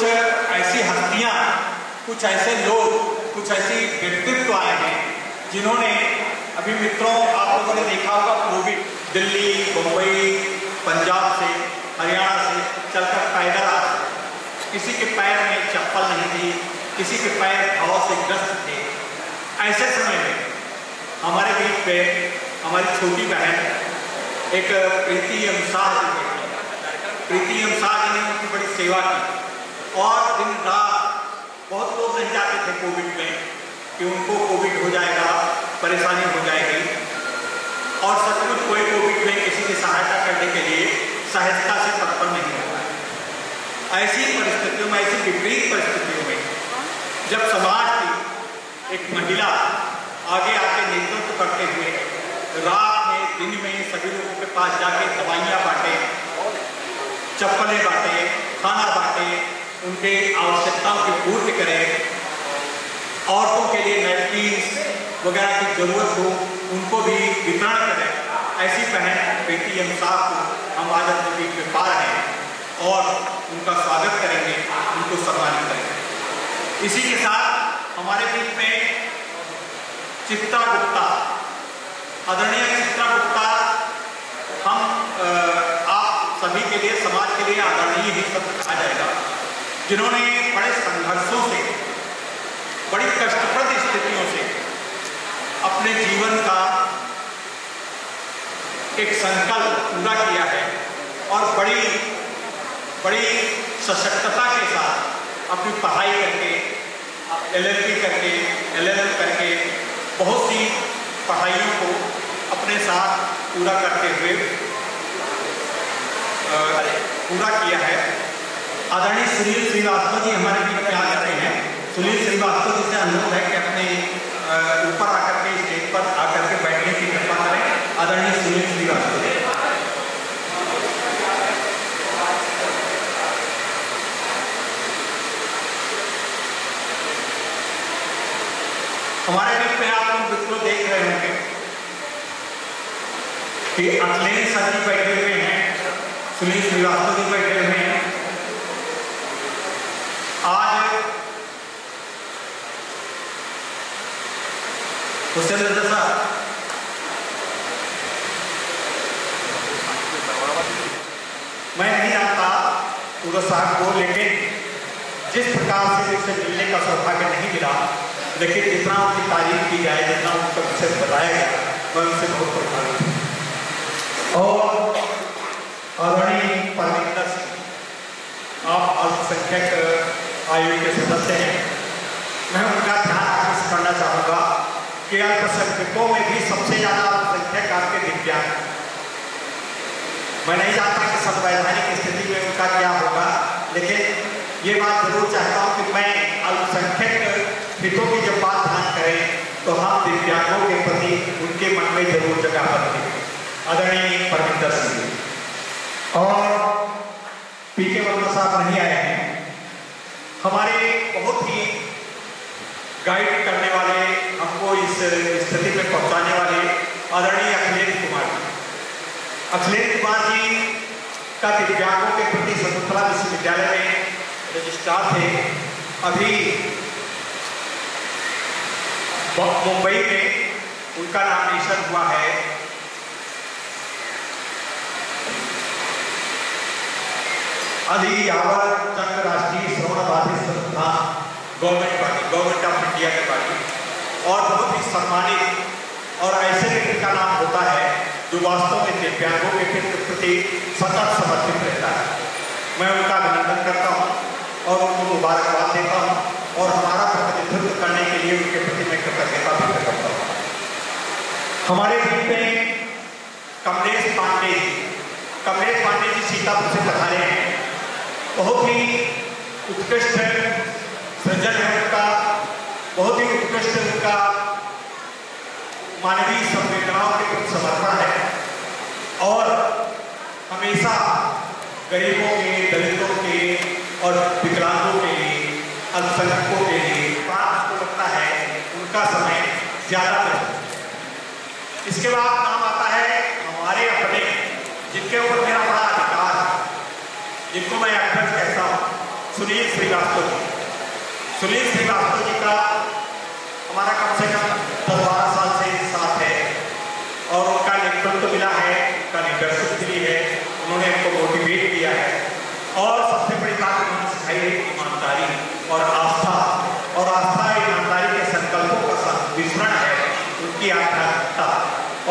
कुछ ऐसी हस्तियां, कुछ ऐसे लोग, कुछ ऐसी व्यक्तित्व आए हैं जिन्होंने अभी मित्रों आप लोगों ने देखा होगा कोविड दिल्ली, मुंबई, पंजाब से, हरियाणा से चलकर पैदल आ रहे, किसी के पैर में चप्पल नहीं थी, किसी के पैर घाव से ग्रस्त थे। ऐसे समय में हमारे बीच पे हमारी छोटी बहन एक प्रीति एम शाह जी, प्रीति एम शाह जी ने उनकी बड़ी सेवा की और दिन रात बहुत लोग नहीं जाते थे कोविड में कि उनको कोविड हो जाएगा, परेशानी हो जाएगी, और सचमुच कोई कोविड में किसी की सहायता करने के लिए सहजता से तत्पर नहीं होता। ऐसी परिस्थितियों में, ऐसी विपरीत परिस्थितियों में जब समाज की एक महिला आगे आके नेतृत्व करते हुए रात में दिन में सभी लोगों के पास जाके दवाइयाँ बांटे, चप्पलें बांटे, खाना बांटे, उनके आवश्यकताओं की पूर्ति करें, औरतों के लिए नैपकिन वगैरह की जरूरत हो उनको भी वितरण करें, ऐसी बहन प्रीति एम शाह को हम आज अपने बीच में पा रहे हैं और उनका स्वागत करेंगे, उनको सम्मानित करेंगे। इसी के साथ हमारे बीच में चित्रा गुप्ता, आदरणीय चित्रा गुप्ता, हम आप सभी के लिए, समाज के लिए आदरणीय ही शब्द कहा जाएगा, जिन्होंने बड़े संघर्षों से, बड़ी कष्टप्रद स्थितियों से अपने जीवन का एक संकल्प पूरा किया है और बड़ी बड़ी सशक्तता के साथ अपनी पढ़ाई करके, LLB करके, LLM करके बहुत सी पढ़ाइयों को अपने साथ पूरा करते हुए पूरा किया है। आदरणीय सुनील श्रीवास्तव जी हमारे बीच में आ जाते हैं। सुनील श्रीवास्तव जी से अनुरोध है कि अपने ऊपर आकर के स्टेज पर आकर के बैठने की कृपा करें। आदरणीय सुनील श्रीवास्तव जी। हमारे बीच में आप लोग बिल्कुल देख रहे होंगे कि अखिलेश सर जी बैठे हुए हैं, सुनील श्रीवास्तव जी बैठे हुए हैं। आज हुसैन रजा साहब, मैं नहीं जानता पूरा साहब को, लेकिन जिस प्रकार से उनसे मिलने का सौभाग्य नहीं मिला, लेकिन जितना उनकी तारीफ की जाए, जितना उनका विषय बताया गया, मैं उनसे बहुत प्रभावित हूँ। और आदरणीय परमिंदर सिंह, आप अल्पसंख्यक आयोग के सदस्य हैं, मैं उनका ध्यान आकर्षित करना चाहूँगा कि अल्पसंख्यकों में भी सबसे ज़्यादा अल्पसंख्यक आपके दिव्यांग। मैं नहीं जानता कि संवैधानिक स्थिति में उनका क्या होगा, लेकिन ये बात जरूर चाहता हूँ कि मैं अल्पसंख्यक हितों की जब बात ध्यान करें तो हम दिव्यांगों के प्रति उनके मन में जरूर जगह बनती है। आदरणीय परमिंदर सिंह और पीके वर्मा साहब नहीं आए हैं, हमारे बहुत ही गाइड करने वाले, हमको इस स्थिति में पहुंचाने वाले आदरणीय अखिलेश कुमार जी। अखिलेश कुमार जी का दिव्यांगों के प्रति शकुंतला विश्वविद्यालय में रजिस्ट्रार थे। अभी मुंबई में उनका नॉमिनेशन हुआ है। अली यावर चंद्र राष्ट्रीय श्रवण बाधित संस्थान, government party, government of India की पार्टी, और बहुत ही सम्मानित और ऐसे व्यक्ति का नाम होता है जो वास्तव में दिव्यांगों के प्रति सतत समर्पित रहता है। मैं उनका अभिनंदन करता हूँ और उनको मुबारकबाद देता हूँ और हमारा प्रतिनिधित्व करने के लिए उनके प्रति मैं कृतज्ञता व्यक्त करता हूँ। हमारे बीच में कमलेश पांडे जी सीतापुर से पधारे हैं। बहुत ही उत्कृष्ट सृजन है उनका, बहुत ही उत्कृष्ट उनका मानवीय संवेदनाओं के प्रति समर्पण है और हमेशा गरीबों के, दलितों के और विकलांगों के लिए, अल्पसंख्यकों के लिए बात को लगता है उनका समय ज्यादा है। इसके बाद नाम आता है हमारे अपने, जिनके ऊपर मेरा बड़ा अधिकार है, जिनको मैं अध्यक्ष कहता हूँ, सुनील श्रीवास्तव जी। सुनील श्रीवास्तव जी का हमारा कम से कम 10-12 साल से साथ है और उनका नेतृत्व मिला है, उनका लीडरशिप मिली है, उन्होंने हमको मोटिवेट किया है और सबसे बड़ी बात उन्होंने सिखाई है ईमानदारी और आस्था। और आस्था ईमानदारी के संकल्पों का विस्मरण है उनकी आध्यात्मिकता,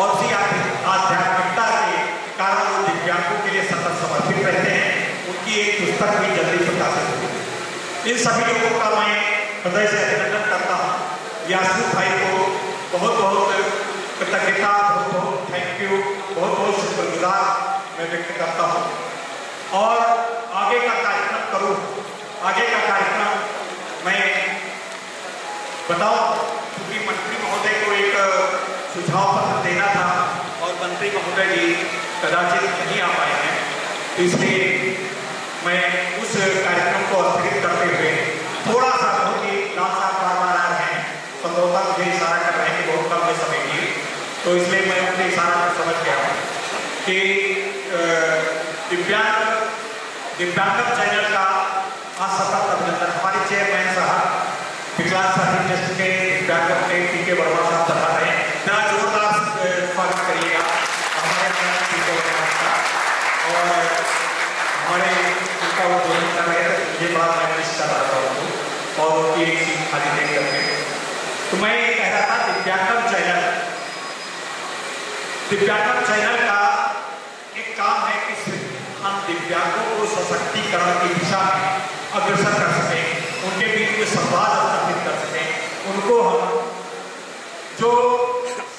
और उसी आध्यात्मिकता के कारण वो दिव्यांगों के लिए सतत समर्पित रहते हैं। उनकी एक पुस्तक भी जल्दी प्रकाशित हुई। इन सभी लोगों का मैं हृदय से अभिनंदन करता हूँ। यासू भाई को बहुत बहुत कृतज्ञता, बहुत बहुत थैंक यू, बहुत बहुत शुक्रगुजार मैं व्यक्त करता हूँ। और आगे का कार्यक्रम करूँ, आगे का कार्यक्रम मैं बताऊँ, क्योंकि मंत्री महोदय को एक सुझाव पत्र देना था और मंत्री महोदय जी कदाचित नहीं आ पाए हैं, इसलिए मैं उस कार्यक्रम को स्थगित करते हुए थोड़ा सा, बहुत ही लाल साहब बार-बार आ रहे हैं, संभवतः मुझे इशारा कर रहे हैं कि बहुत कम में समय की, तो इसलिए मैं उनके इशारा कर समझ गया हूँ कि दिव्यांगम चैनल का आज सतत अभिनंदन। हमारे चेयरमैन साहब विकलांग साथी ट्रस्ट के दिव्यांगम के पीके वर्मा साहब चला रहे हैं, जरा जोरदार स्वागत करिएगा हमारे पीके वर्मा का। और हमारे उनका उद्घाटन कर रहे थे, ये बात मैं मिस कर रहा था उनको, और उनकी एक सीट खाली देख करके। तो मैं ये कह रहा था दिव्यांगम चैनल का एक काम है कि हम दिव्यांगों को सशक्तिकरण की दिशा में अग्रसर कर सकें, उनके बीच में संवाद स्थापित कर सकें, उनको हम जो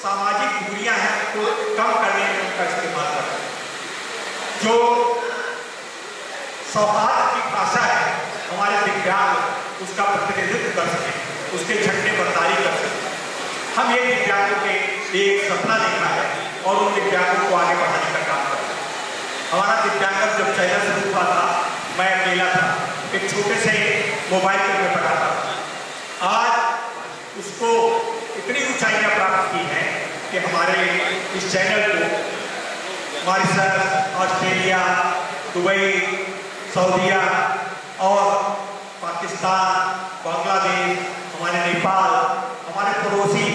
सामाजिक दूरियां हैं उनको कम करने में उनका इस्तेमाल कर सकें, जो सौहार्द की भाषा है हमारे दिव्यांग उसका प्रतिनिधित्व कर सकें, उसके झंडे बरदारी कर सकें। हम ये दिव्यांगों के एक सपना देखा है और उन दिव्यांगों को आगे बढ़ाने का काम करते हैं। हमारा दिव्यांगम जब चैनल शुरू हुआ था, मैं अकेला था, एक छोटे से मोबाइल पर मैं पढ़ाता था। आज उसको इतनी ऊंचाइयां प्राप्त की हैं कि हमारे इस चैनल को मॉरिशस, ऑस्ट्रेलिया, दुबई, सऊदीया और पाकिस्तान, बांग्लादेश, हमारे नेपाल, हमारे पड़ोसी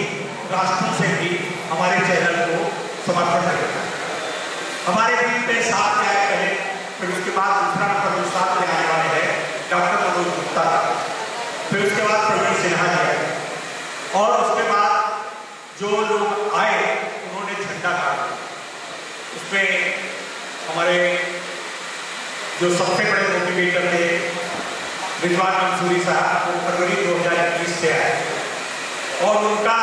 राष्ट्रों से भी हमारे चैनल को समर्थन करता है। हमारे बीच में साथ में आए पहले, फिर उसके बाद दूसरा नंबर जो साथ में आने वाले हैं डॉक्टर मनोज गुप्ता, फिर उसके बाद प्रवीण सिन्हा जी आए, और उसके बाद जो लोग आए उन्होंने झंडा गाड़ा। उसमें हमारे जो सबसे बड़े मोटिवेटर थे रिजवान मंसूरी साहब, वो फरवरी 2021 से आए और उनका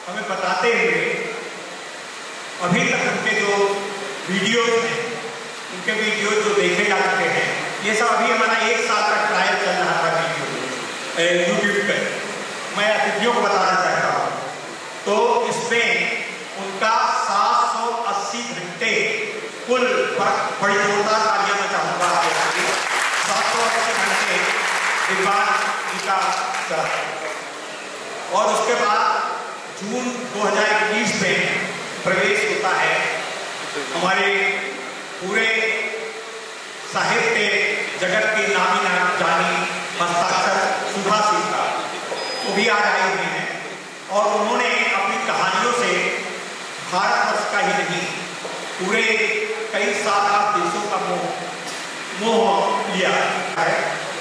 हमें बताते हुए अभी तक उनके जो वीडियोज हैं, उनके वीडियो जो देखे जा चुके हैं, ये सब अभी हमारा 1 साल का ट्रायल चल रहा था वीडियो यूट्यूब पे, मैं अतिथियों को बताना चाहता हूँ। तो इसमें उनका 780 घंटे कुल, बड़ी जोरदार तालियां मैं चाहूँगा आपके लिए, 780 घंटे दिव्यांग जी का चला। और उसके बाद जून 2021 में प्रवेश होता है हमारे पूरे साहित्य जगत की नामी जानी हस्ताक्षर सुधा सिंह का, वो भी आज आए हुए हैं और उन्होंने अपनी कहानियों से भारतवर्ष का ही नहीं पूरे कई 7-8 देशों का मोह लिया है।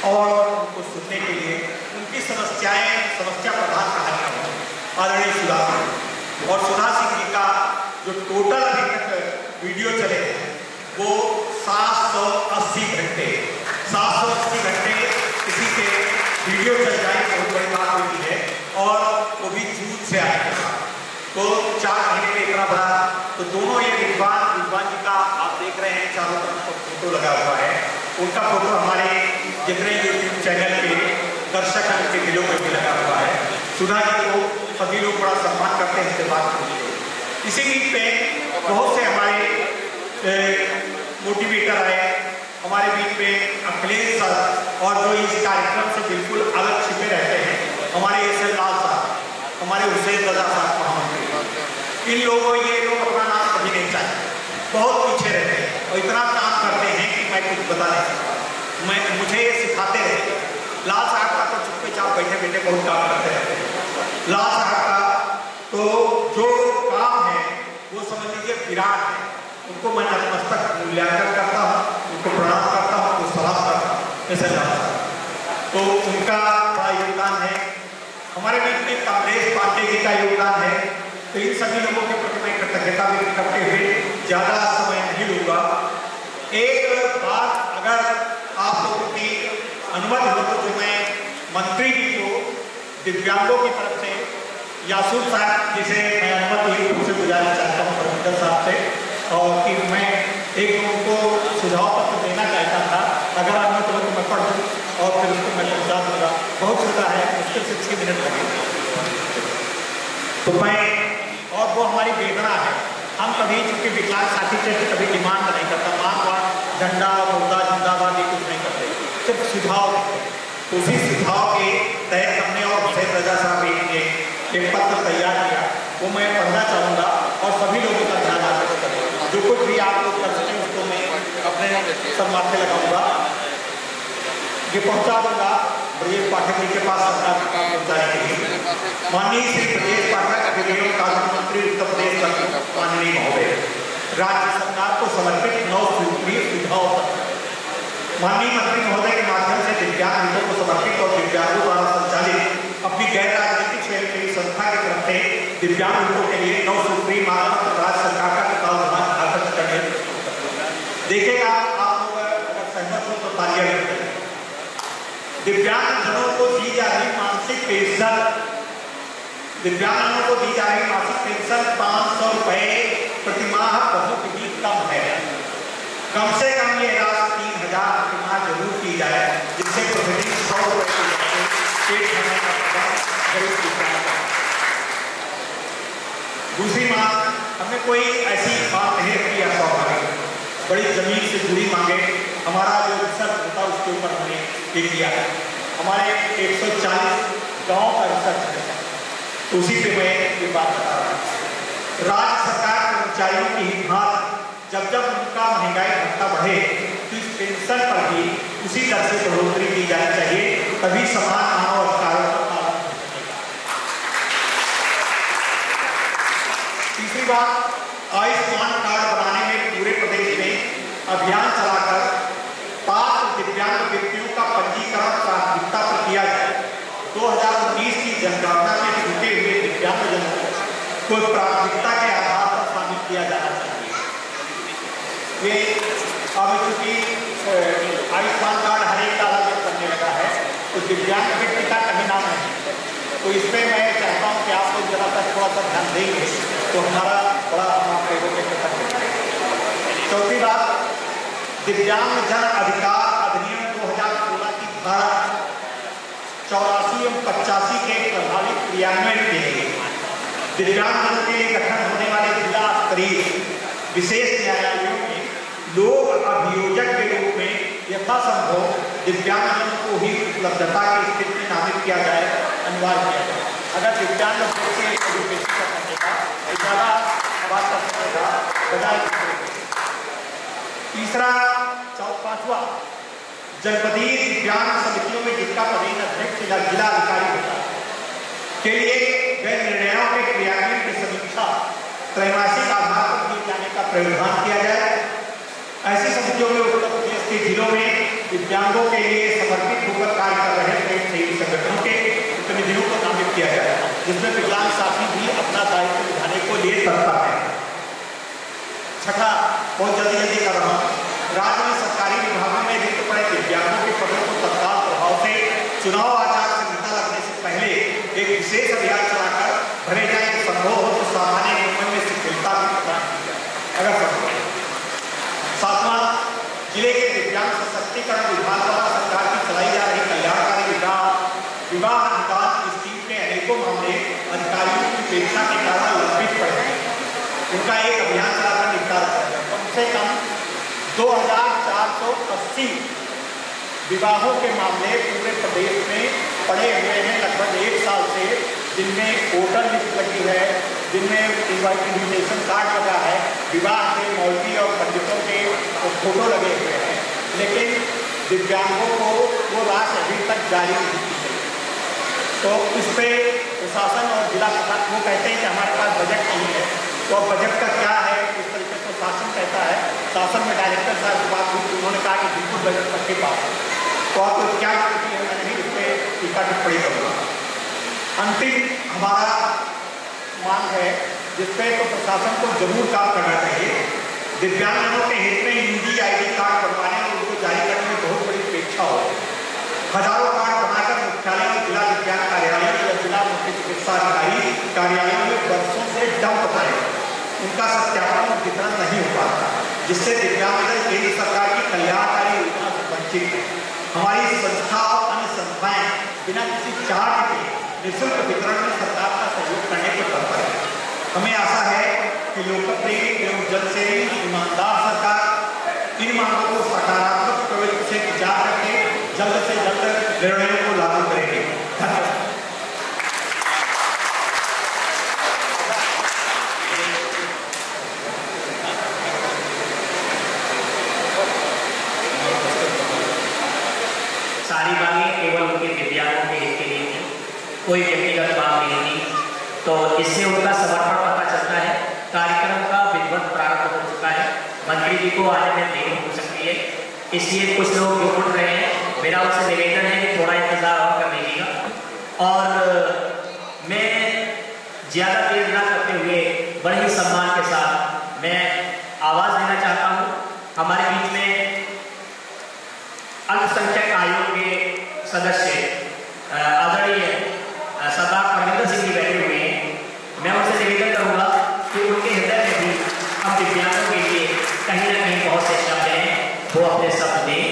और उनको सुनने के लिए उनकी समस्या प्रधान कहानियाँ हों आदरणीय सुधा सिंह, और सुधा सिंह जी का जो टोटल अभी तक वीडियो चले हैं वो 780 घंटे किसी के वीडियो चल जाए बहुत बड़ी बात होती है, और वो भी जून से आएगा तो 4 महीने में इतना बड़ा। तो दोनों ये विद्वान जी का आप देख रहे हैं चारों तरफ फोटो लगा हुआ है, उनका फोटो हमारे जितने यूट्यूब चैनल के दर्शक हैं उनके दिलों में भी लगा हुआ है। सुधा जी को सभी लोग बड़ा सम्मान करते हैं, इससे बात होती है। इसी बीच पे बहुत से हमारे मोटिवेटर आए हमारे बीच में, अखिलेश सर, और जो इस कार्यक्रम से बिल्कुल अलग छिपे रहते हैं हमारे एस.एल. लाल साहब, हमारे हुसैन रजा साहब महामंत्री। इन लोगों ये लोग अपना नाम कभी नहीं चाहते, बहुत पीछे रहते हैं और इतना काम करते हैं कि मैं कुछ बता नहीं सकता। मुझे सिखाते रहे। लाल साहब का तो चुप्पे चाप बैठे बैठे बहुत काम करते रहते। लाल साहब का तो जो काम है वो समझ लीजिए विराट है। उनको मैं नतमस्तक मूल्यांकन करता हूँ, उनको प्रणाम करता हूँ, उनको सलाम करता हूँ। ऐसा जाता तो उनका बड़ा योगदान है। हमारे बीच में कमलेश पांडे जी का योगदान है। तो इन सभी लोगों के प्रति मैं कृतज्ञता व्यक्त करते हुए ज़्यादा समय नहीं लूँगा। एक बात अगर आप लोगों की अनुमति हो तो मैं मंत्री जी को दिव्यांगों की तरफ से यासूर साहब जिसे मैं अनुमति उनसे गुजारिश चाहता हूँ प्रोफेसर साहब से, और कि मैं एक उनको सुझाव पत्र देना चाहता था। अगर अनुमति हो तो मैं पढ़ दूँ और फिर उसको मैं पहुँचा दूँगा। बहुत छोटा है, मुश्किल से 6 मिनट लगेगा। तो मैं, और वो हमारी वेदना है। हम कभी चूँकि विकलांग साथी क्षेत्र कभी डिमांड नहीं करता, मांग झंडा मुर्दा जिंदाबाद ये कुछ नहीं करते, सिर्फ सुझाव देते। उसी सुझाव के तहत हमने और हुसैन रजा साहब ने एक पत्र तैयार किया, वो मैं पढ़ना चाहूँगा और सभी लोगों का ध्यान आकर्षित करें। जो कुछ भी आप लोग कर सकें उसको मैं अपने सब माथे लगाऊंगा, ये पहुँचा दूँगा ब्रजेश पाठक जी के पास सरकार पहुँचाने के लिए। माननीय श्री ब्रजेश पाठक एवं कानून मंत्री उत्तर प्रदेश माननीय महोदय, राज्य सरकार को समर्पित 9 सूत्रीय सुझाव पत्र। माननीय मंत्री महोदय के माध्यम से दिव्यांग हितों को समर्पित और दिव्यांगों द्वारा संचालित अपनी गैर राजनीतिक स्वयंसेवी संस्था की तरफ से दिव्यांग हितों के लिए 9 सूत्रीय मांग पत्र राज्य सरकार का तत्काल ध्यान आकर्षित करने। देखिएगा आप लोग अगर सहमत हो तो तालियां करें। दिव्यांगजनों को दी जा रही मासिक पेंशन, दिव्यांगजनों को दी जा रही मासिक पेंशन 500 रुपए प्रति माह बहुत ही कम है। कम से कम ये राशि 3000 प्रति माह जरूर की जाए, जिससे प्रतिदिन 100 रुपए के पेट भरने का प्रबंध गरीब किसान। दूसरी मांग, हमने कोई ऐसी बात नहीं रखी है स्वाभाविक, बड़ी जमीन से जुड़ी मांगे। हमारा जो रिसर्च होता है उसके ऊपर हमने ये किया है। हमारे 140 गाँव का रिसर्च है, उसी पे मैं ये बात बता रहा हूँ। राज्य सरकार कर्मचारियों की हिमात जब जब उनका महंगाई भत्ता बढ़े तो इस पेंशन पर भी उसी तरह से बढ़ोतरी की जानी चाहिए, तभी समान मानव अधिकारों का पालन होगा। तीसरी बात, आयुष्मान कार्ड बनाने में पूरे प्रदेश में अभियान चलाकर पात्र दिव्यांग व्यक्तियों का पंजीकरण प्राथमिकता पर किया जाए। 2019 की जनगणना में छूटे हुए दिव्यांगजनों को प्राथमिकता के आधार पर शामिल किया जाना चाहिए। ये अब चूंकि आयुष्मान कार्ड हर एक का अलग करने लगा है, तो दिव्यांग व्यक्ति का कहीं नाम नहीं, तो इसमें मैं चाहता हूँ कि आप लोग जरा सा थोड़ा सा ध्यान देंगे तो हमारा बड़ा आप लोगों के कृतज्ञ। चौथी बात, दिव्यांग जन अधिकार अधिनियम 2016 की धारा 84 एवं 85 के प्रभावी क्रियान्वयन के लिए दिव्यांगजनों के लिए गठन होने वाले जिला स्तरीय विशेष न्यायालयों में लोक अभियोजक के रूप में यथासंभव दिव्यांगजनों को ही उपलब्धता की स्थिति में नामित किया जाए, अनिवार्य किया जाए। अगर दिव्यांग से एजुकेशन करने का ज़्यादा बात कर सकेगा बजाय। तीसरा, पांचवा, जनपदीय दिव्यांग समितियों में जिनका प्रदेश अध्यक्ष जिला अधिकारी होता है के लिए गए निर्णयों के क्रियान्वयन की समीक्षा त्रैमासिक आधार पर किए जाने का प्रावधान किया जाए। ऐसी समितियों में उत्तर प्रदेश के जिलों में दिव्यांगों के लिए समर्पित होकर कार्य कर रहे स्वयंसेवी संगठनों के प्रतिनिधियों को नामित किया जाए, जिसमें विकलांग साथी भी अपना दायित्व निभाने को लिए तत्पर है। छठा, बहुत जल्दी कर रहा हूँ, राज्य में सरकारी विभागों में रिक्त पड़े दिव्यांगों के पदों को तत्काल प्रभाव से चुनाव आचार संहिता लगने से पहले एक विशेष अभियान चलाकर भरे जाए। संभव हो तो सामान्य नियमों में शिथिलता भी प्रदान की जाए अगर संभव। सातवां, जिले के दिव्यांग सशक्तिकरण विभाग द्वारा सरकार की चलाई जा रही कल्याणकारी विवाह अनुदान स्कीम के अनेकों मामले अधिकारियों की उपेक्षा के कारण लंबित पड़े हैं, उनका एक अभियान चलाकर निपटारा करेगा। कम से कम 2480 विवाहों के मामले पूरे प्रदेश में पड़े हुए हैं लगभग 1 साल से, जिनमें वोटर लिस्ट लगी है, जिनमें इन्विटेशन कार्ड लगा है, विवाह के मौलवी और पंडितों के फोटो लगे हुए हैं, लेकिन दिव्यांगों को वो राशि अभी तक जारी नहीं की गई। तो इस पर प्रशासन और जिला प्रशासन वो कहते हैं कि हमारे पास बजट नहीं है, तो अब बजट का क्या है, इस तरीके से शासन कहता है। शासन में डायरेक्टर साहब से बात हुई, उन्होंने कहा कि बिल्कुल बजट सबके पास है। तो आप क्या स्थिति है, मैं नहीं इस पर टीका टिप्पणी करूँगा। अंतिम हमारा मांग है जिसपे तो प्रशासन को जरूर काम करना चाहिए। दिव्यांगजनों के हित में हिंदी ID कार्ड बनवाने और उनको जारी करने में बहुत बड़ी उपेक्षा हो। हजारों कार्ड बनाकर मुख्यालय और जिला दिव्यांग कार्यालय या जिला मुख्य चिकित्सा अधिकारी कार्यालयों में वर्षों से डंप पड़े, उनका सत्यापन और वितरण नहीं हो पाता, जिससे दिव्यांगजन केंद्र सरकार की कल्याणकारी योजना से वंचित है। हमारी संस्था और अन्य संस्थाएं बिना किसी चार्ज के निःशुल्क वितरण में सरकार का सहयोग करने के तत्पर है। हमें आशा है कि लोकप्रिय एवं जनसेवी ईमानदार सरकार इन मांगों को सकारात्मक प्रवृत्ति से विचार करके जल्द से जल्द निर्णयों को लागू करेंगे। धन्यवाद। सारी बातें केवल उनके दिव्यांगों के हित के लिए थी, कोई व्यक्तिगत बात नहीं थी। तो इससे उनका समर्पण पता चलता है। कार्यक्रम का विधिवत प्रारंभ हो चुका है। मंत्री जी को आने में देरी हो सकती है, इसलिए कुछ लोग जो उठ रहे हैं, मेरा उनसे निवेदन है कि थोड़ा इंतजार और कर लीजिएगा। और मैं ज़्यादा देर न करते हुए बड़े ही सम्मान के साथ मैं आवाज़ देना चाहता हूँ। हमारे बीच में अल्पसंख्यक आयोग के सदस्य आदरणीय सरदार परमिंदर सिंह जी बैठे हुए हैं। मैं उनसे निवेदन करूंगा कि उनके हृदय में भी हम दिव्यांगों के लिए कहीं ना कहीं बहुत से शब्द हैं, वो अपने शब्द दें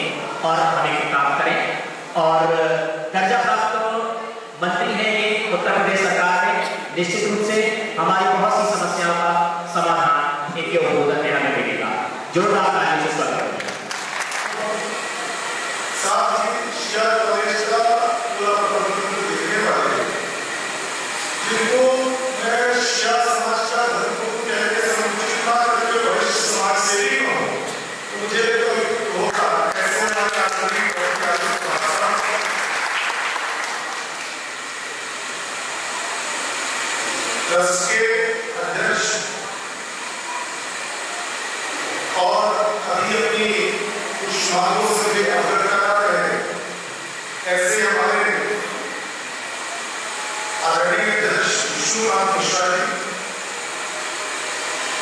और हमें काम करें। और दर्जा प्राप्त मंत्री हैं ये उत्तर प्रदेश सरकार में, निश्चित रूप से हमारी बहुत सी समस्याओं का समाधान इनके उद्बोधन में हमें मिलेगा। जोरदार तालियों से स्वागत करें। जिनको मैं शिया समाज का धर्मगुरु कहकर समुचित ना करके भविष्य समाज सेवी हूँ, मुझे तो होगा ऐसे ट्रस्ट के अध्यक्ष और अभी अपनी कुछ मांगों से भी अवगत करा रहे हैं। ऐसे हमारे आदरणीय अध्यक्ष विष्णुनाथ मिश्रा जी,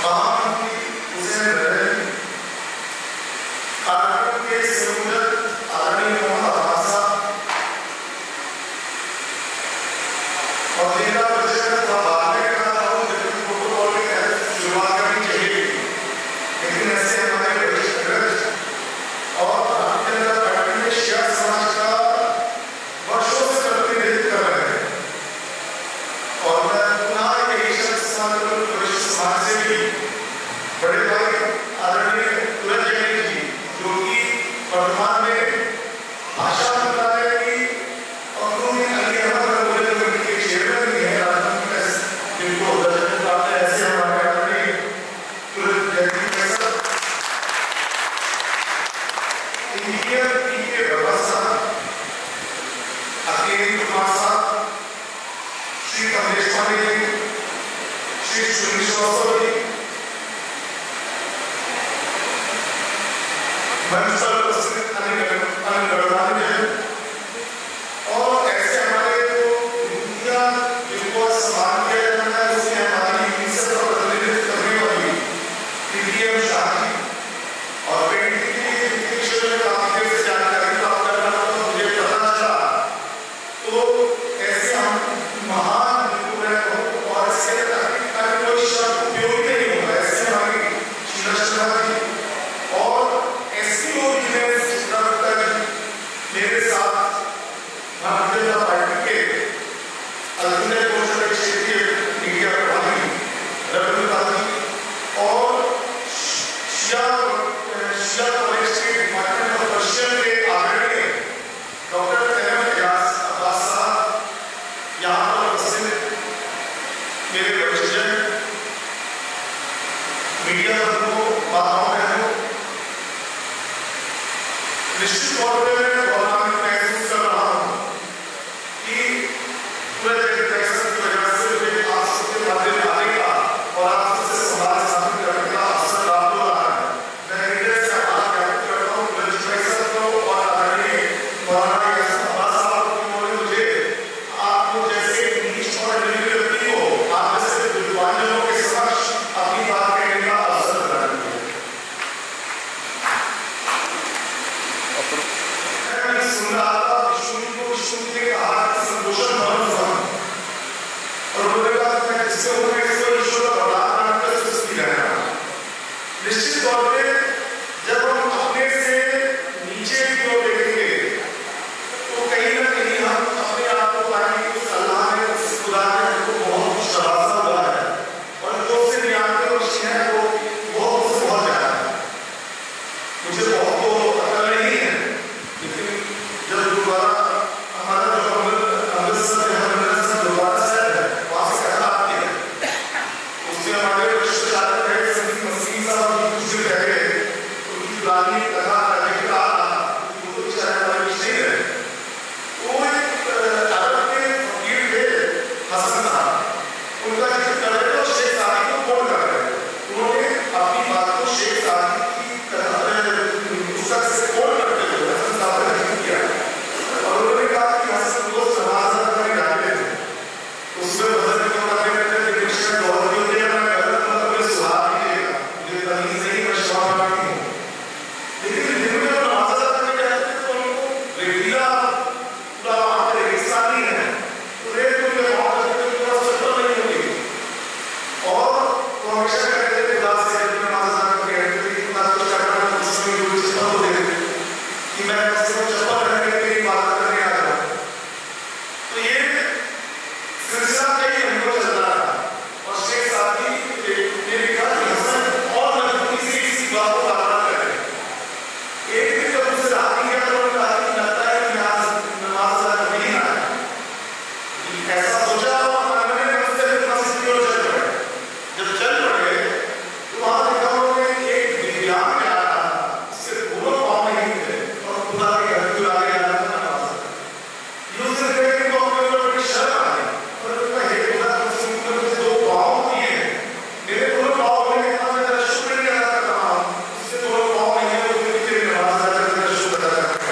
महामंत्री हुसैन रहरी, कार्यक्रम के संयोजक आदरणीय मोहम्मद अब्बास साहब और जिला परिषद का बाद में कहा था लेकिन प्रोटोकॉल के तहत शुरुआत करनी चाहिए, लेकिन ऐसे हमारे वरिष्ठ अध्यक्ष और भारतीय जनता पार्टी में शिया समाज का वर्षों से प्रतिनिधित्व कर रहे हैं। और मैं पुनः यही शब्द वरिष्ठ समाज से भी बड़े भाई आदरणीय तुरंत जैन जी, जो कि वर्तमान में भाषा मंत्रालय की अंदरूनी कमेटी के चेयरमैन भी है, जिनको दर्जन प्राप्त है। ऐसे हमारे आदरणीय तुरंत जैन जी इंजीनियर पी.के. व्यवस्था, अकेली कुमार साहब, श्री कमलेश पांडे जी, श्री सुनील श्रीवास्तव जी, मंच पर उपस्थित अन्य गणमान्य हैं और ऐसे हमारे जो मीडिया जिनको सम्मान किया जाना है, उसमें हमारी मिशन का प्रतिनिधित्व करने वाली पीडीएम शाह जी और पेंटिंग के क्षेत्र में काफी देर से जानकारी प्राप्त करना तो मुझे पता चला, तो ऐसे हम महान और इसके कोई शब्द उपयोग नहीं होगा। ऐसे हमारी श्रीलक्ष्मी जी और एसपीओ जी ने मेरे साथ भारतीय जनता पार्टी के अल्टरनेट पोर्टल क्षेत्रीय मीडिया प्रभारी रविंद्र जी और शिया कॉलेज के डिपार्टमेंट ऑफ पर्शियन के आदरणीय डॉक्टर अब्बास साहब, यहाँ पर उपस्थित मेरे वरिष्ठ मीडिया बंधुओं, माताओं बहनों, निश्चित तौर पे मैं गौरवान्वित महसूस कर रहा हूँ कि पूरे टेक्सास की वजह से मुझे आप सबके मध्य में आने का और आप सबसे संवाद स्थापित करने का अवसर प्राप्त हो रहा है। मैं हृदय से आभार व्यक्त करता हूँ टेक्सास को और आदरणीय मौलाना यासिन अब्बास साहब जिन्होंने मुझे आप लोग जैसे नीच और निर्भीक व्यक्ति को आप जैसे विद्वानों के समक्ष अपनी बात कहने का अवसर प्रदान किया। मैं सुन रहा था विष्णु ने कहा कि संतोषण भवन और उन्होंने कहा मैं किससे हूँ इसको ईश्वर का वरदान मानकर सुस्ती रहना। निश्चित तौर पे जब हम अपने से नीचे की ओर देखेंगे तो कहीं ना कहीं हम अपने आप को पाएंगे कि उस अल्लाह ने उस खुदा ने हमको बहुत कुछ नवाजा हुआ है और जो उससे नियामतें बख्शी हैं वो बहुत उससे बहुत ज्यादा है। मुझे बहुत तो अकल नहीं है, लेकिन जब दोबारा हमारा जो अमृतसर दोबारा शहर है वहां से कथा आती है, उसमें हमारे विश्वविद्यालय रहे संदीप मसीह साहब की कुछ दिन पहले उनकी पुरानी कथा रहे का वो तो बेचारे हमारे बीच नहीं रहे। वो एक अरब के फकीर थे हसन साहब, उनका जिक्र कर रहे थे और शेख सादी को कोट कर रहे थे। उन्होंने अपनी बात को शेख सादी की पुस्तक से कोट करते हुए हसन साहब ने जिक्र किया और उन्होंने कहा कि हसन रोज नमाज अदा करने जाते थे, उसमें बदल के बारे में कहते थे कि शायद बहुत ही होते हैं, मैं गलत मतलब मुझे सुधार दीजिएगा, मुझे तमीज नहीं, मैं क्षमा मांगती हूँ। लेकिन दिन में जब नमाज अदा करने जाते थे तो उनको रेतीला पूरा वहाँ पे रेगिस्तान ही है, तो रेत को उनके पाँव रखते थे, पूरा चप्पल नहीं होती और वो हमेशा कहते थे खुदा से नमाज अदा करके कहते थे कि खुदा को चढ़ना है उसमें जो चप्पल को देते थे कि मैं कम से कम चप्पल पहन के तेरी इबादत करने आ जाऊँ। तो ये सिलसिला कई महीनों चल रहा था और शेख सादी ने लिखा कि हसन और मजबूती से इसी बात को बरकरार करें। एक दिन जब उनसे रात नहीं किया तो उन्होंने कहा कि लगता है कि आज नमाज अदा करने ही आया। ऐसा सोचा और मैंने उससे मस्जिद की ओर चल पड़े। जब चल पड़े तो वहां देखा उन्होंने एक दिव्यांग आ रहा था, उसके दोनों पाँव नहीं थे और खुदा के घर को आगे आ रहा था नमाज। यूसुफ ने कहा कि वो अपने ऊपर बड़ी शर्म आ गई और उन्होंने हे खुदा तुमने मुझे दो पाँव दिए हैं, मेरे दोनों पाँव में इतना मैं तेरा शुक्र नहीं अदा कर रहा हूँ, उससे दोनों पाँव नहीं है तो फिर तेरी नमाज अदा कर तेरा शुक्र अदा कर।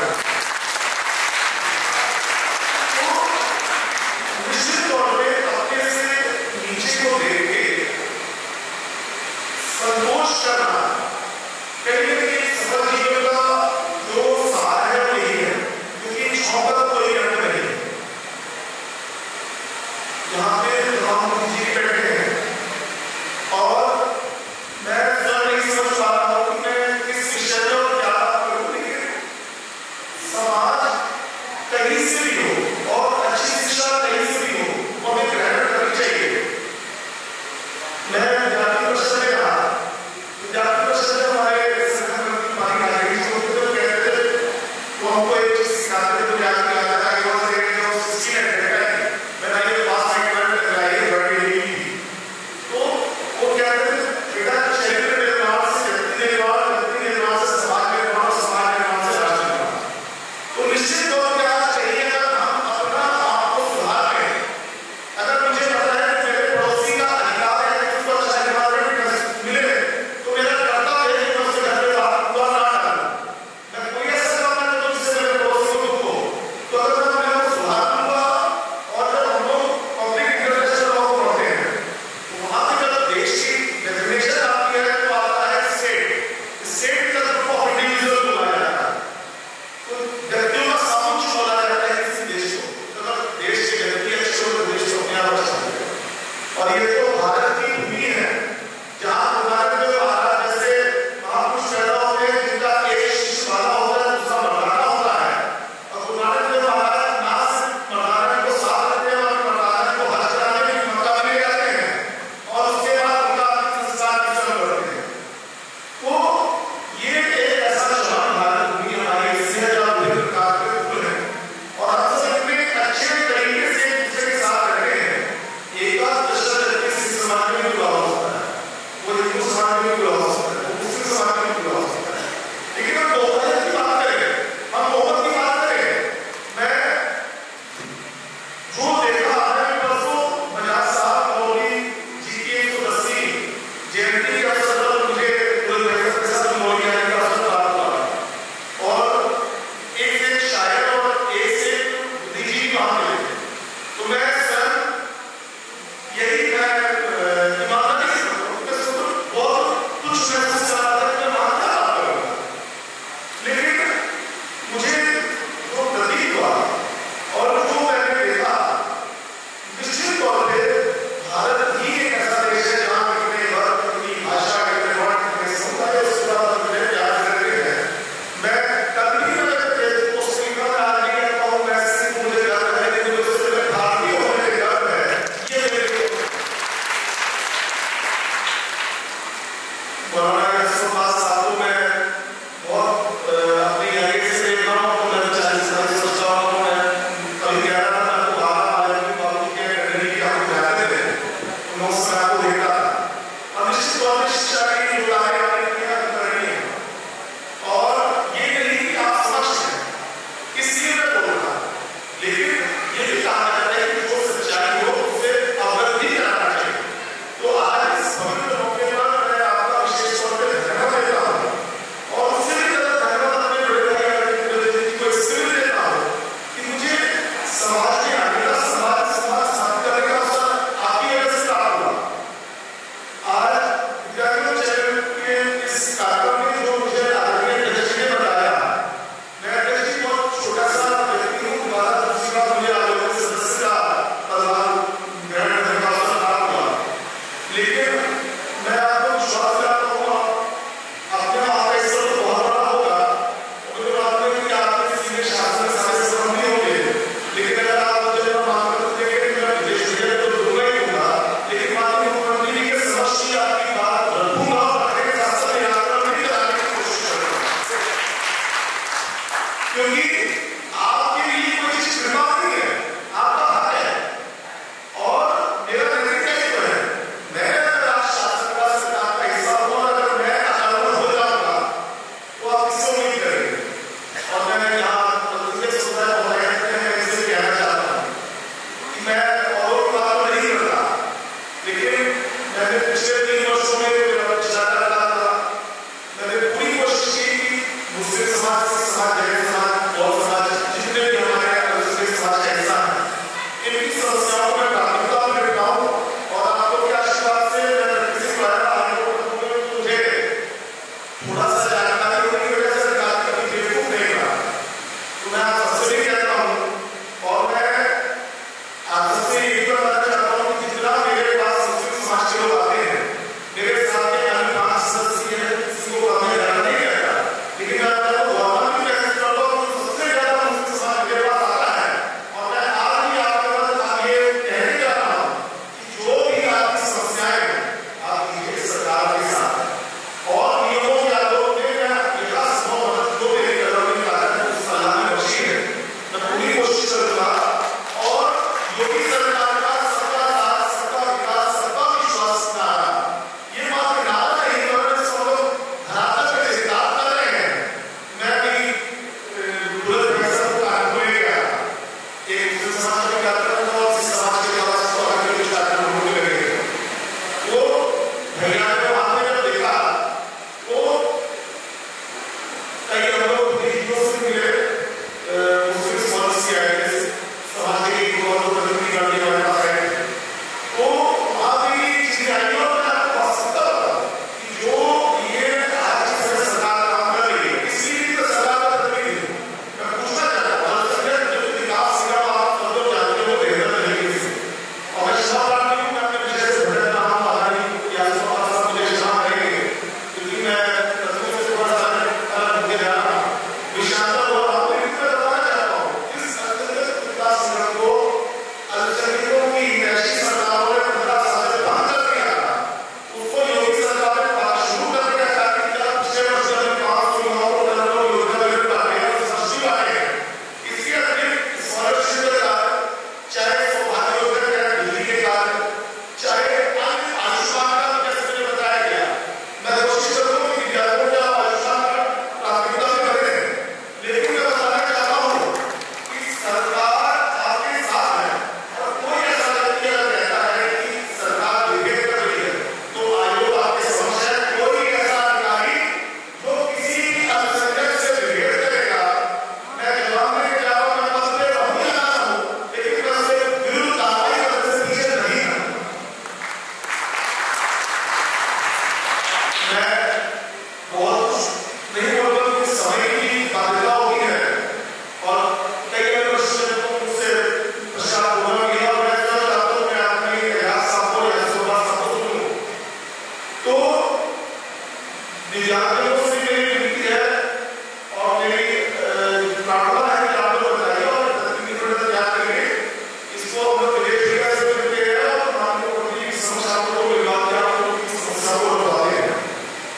निश्चित तौर पे अपने से नीचे को देख के संतोष करना कहीं ना कहीं सफल जीवन का जो सार है वो यही है, क्योंकि शौकत कोई अंत नहीं। यहाँ पे तमाम जी बैठे हैं और मैं नहीं समझ पा रहा हूँ कि मैं किस विषय में और क्या करूँ, लेकिन समाज कहीं से भी हो और अच्छी शिक्षा कहीं से भी हो वो हमें ग्रहण करनी चाहिए। मैं विद्यार्थी परिषद में कहा, विद्यार्थी परिषद में हमारे संगठन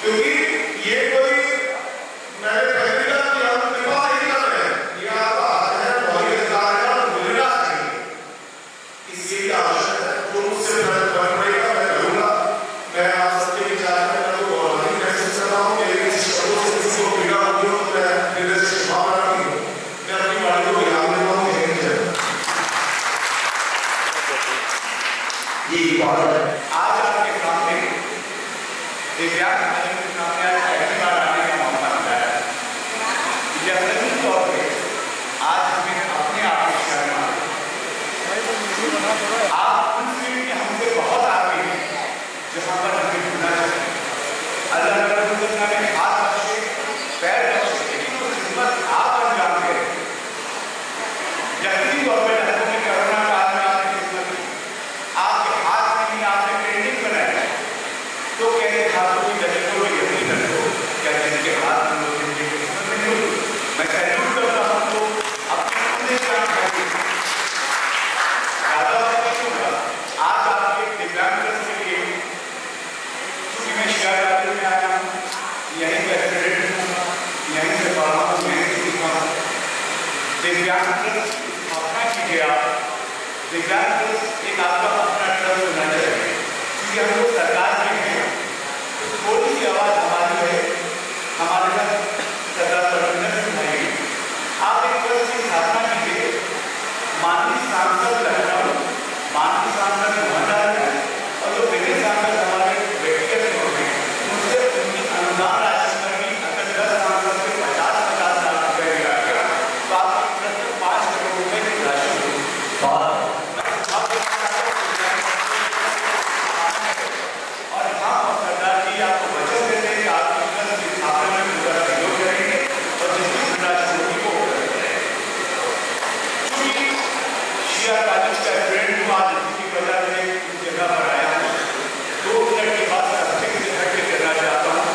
क्योंकि दिव्यांग भाइयों के सामने आज पहली बार आने का मौका मिला है। यकीनी तौर पे आज हमें अपने आप में शर्म आ रही है। आप उन फील्ड में हमसे बहुत आगे हैं जहाँ पर हमें ढूंढना चाहिए। अल्लाह रब्बुल ने हाथ बख्शे, पैर बख्शे, लेकिन वो खिदमत आप अंजाम दे रहे हैं। यकीनी तौर पे लोगों ने कोरोना काल में आपने खिदमत की, आपके हाथ में ही आपने पेंटिंग बनाई, तो कहते हाथों की गति को यकीन रखो, कहते हैं कि हाथ में लोग जिंदगी की खिदमत नहीं होती। मैं सैल्यूट करता हूँ तो अपने पूरे काम करके आज आपके दिव्यांगजन के लिए, क्योंकि मैं शिकायत में आया हूँ, यहीं पे स्टूडेंट हूँ, यहीं से पढ़ा हूँ, यहीं से सीखा हूँ। दिव्यांगजन स्थापना कीजिए आप। दिव्यांगजन एक आपका अपना ट्रस्ट होना चाहिए, क्योंकि हम लोग सरकार में हैं, थोड़ी सी आवाज़ हमारी है, हमारे साथ सरकार प्रबंधन सुनाएगी। आप एक ट्रस्ट की स्थापना कीजिए। माननीय सांसद लखनऊ, माननीय सांसद मोहनलाल और जो विभिन्न सांसद हमारे व्यक्तिगत होते हैं, उनसे उनकी अनुदान राशि पर भी अगर 10 सांसद से 50-50 लाख रुपए दिया गया तो आपकी ट्रस्ट में 5 करोड़ रुपए की राशि होगी। और हाँ, सरकार जी आपको वचन देते हैं कि आपकी ट्रस्ट की स्थापना में पूरा सहयोग करेंगे और जितनी धनराशि होगी वो शिया कॉलेज का स्टूडेंट हूँ, आज इसी वजह से इस जगह पर आया हूँ। 2 मिनट के बाद सब्जेक्ट से हट के करना चाहता हूँ,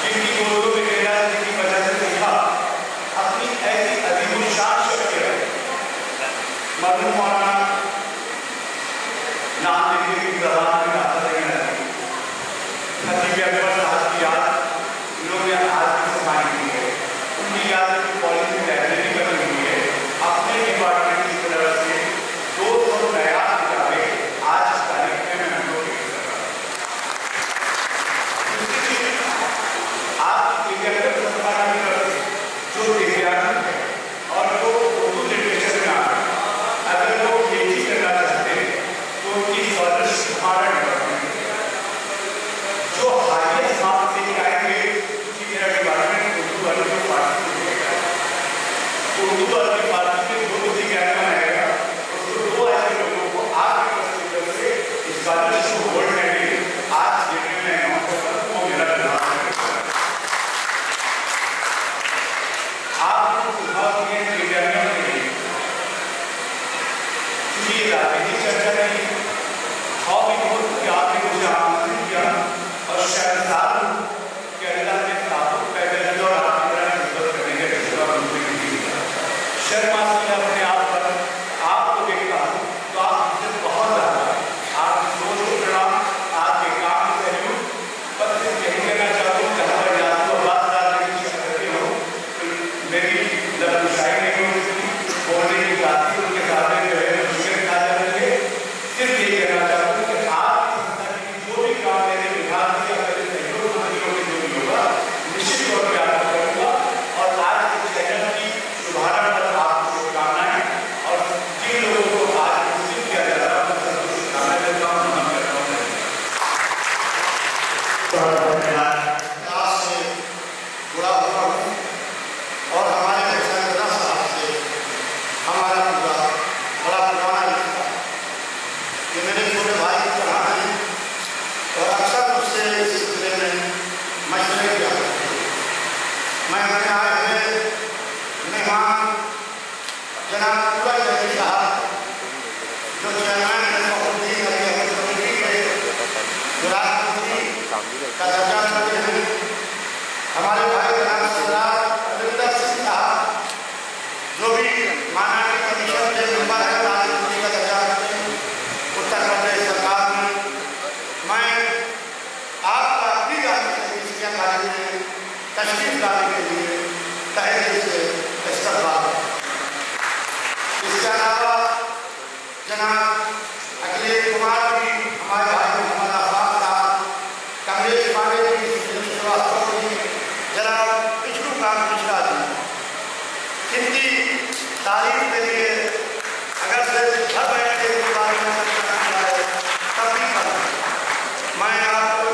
जिनकी गोदों में कहना जिनकी वजह से सीखा अपनी ऐसी अजीमुशान शख्सियत मरहूम मौलाना नाम लेने की जबान में आता नहीं रहती। खतीब अकबर साहब की याद इन्होंने आज भी समाई हुई है। उनकी याद की पॉलिसी लाइब्रेरी बनी हुई है। अपने डिपार्टमेंट की तरफ से 200 नया किताबें आज इस तारीख में मैं हम लोग पेश कर रहा हूँ। आपकी दिव्यांग संस्थान की तरफ से जो दिव्यांग है और जो उर्दू लिटरेचर में आ रहे हैं, अगर लोग PhD करना चाहते हैं तो उनकी स्कॉलरशिप हमारा डिपार्टमेंट है। जो हाईएस्ट मार्क्स लेके आएंगे, क्योंकि मेरा डिपार्टमेंट उर्दू वाले को फारसी में देगा, तो उर्दू वाले फारसी में जो कुछ ज्ञान आएगा उसको 2 ऐसे लोगों को आपके तरफ से स्कॉलरशिप होल्ड करके आज देने में अनाउंस कर रहा हूं। वो मेरा विभाग है। आपको सुझाव दिए दिव्यांगों के लिए, क्योंकि ये राजनीतिक चर्चा नहीं है, और भी बहुत कि आपने मुझे आमंत्रित किया और शर्मसार हूँ कि अल्लाह ने साबुत पैदा किया और आपकी तरह खिदमत करने के जज्बा मुझे नहीं दिया। शर्मा से अपने आप पर आपको देखता हूँ तो आप मुझसे बहुत ज़्यादा, आपकी सोच को प्रणाम, आपके काम को सैल्यूट। बस सिर्फ यही कहना चाहता हूँ, जहाँ पर यादव आवाज़ डालने की शक्ति हो, तो मेरी लबनुशाही नहीं हो सकती, बोलने की जाती उनके सामने जो है मुश्किल खा जाती है। सिर्फ ये कहना चाहता हूँ कि आपकी संस्था की जो भी काम मेरे विभाग से या मेरे सहयोग मंत्रियों के जो भी होगा, निश्चित तौर पर आपको करूँगा। और आज के चैनल की शुभारंभ पर आपको शुभकामनाएं, और जिन लोगों को आज विकसित किया जा रहा है उन सबको शुभकामनाएं देता हूँ। नमन करता हूँ। से जुड़ा हुआ हूँ और हमारे हुसैन साहब से हमारा पूरा बड़ा पुराना रिश्ता, ये मेरे छोटे भाई की तरह हैं और अक्सर मुझसे इस सिलसिले में मशवरे किया करते हैं। मैं अपने आए हुए मेहमान जनाब पूरा जली साहब, जो चेयरमैन है फखरुद्दीन अली अहमद कमेटी के मुरादपुरी का दर्जा रखते हैं, हमारे भाई जनाब सरदार अविंदर सिंह साहब, जो भी माननीय कमीशन के मेंबर है, राजनीति का दर्जा रखते हैं उत्तर प्रदेश सरकार में। मैं आपका अपनी जाने से इसके कार्य में तशरीफ लाने के लिए तहे दिल से इस्तकबाल। इसके अलावा जनाब अखिलेश कुमार जी, हमारे भाई मोहम्मद आफाक साहब, कमलेश पांडे जी, श्रीवास्तव जी, जनाब विष्णुकांत मिश्रा जी, जिनकी तारीफ के लिए अगर से घर बैठे के बारे में तब भी मैं आपको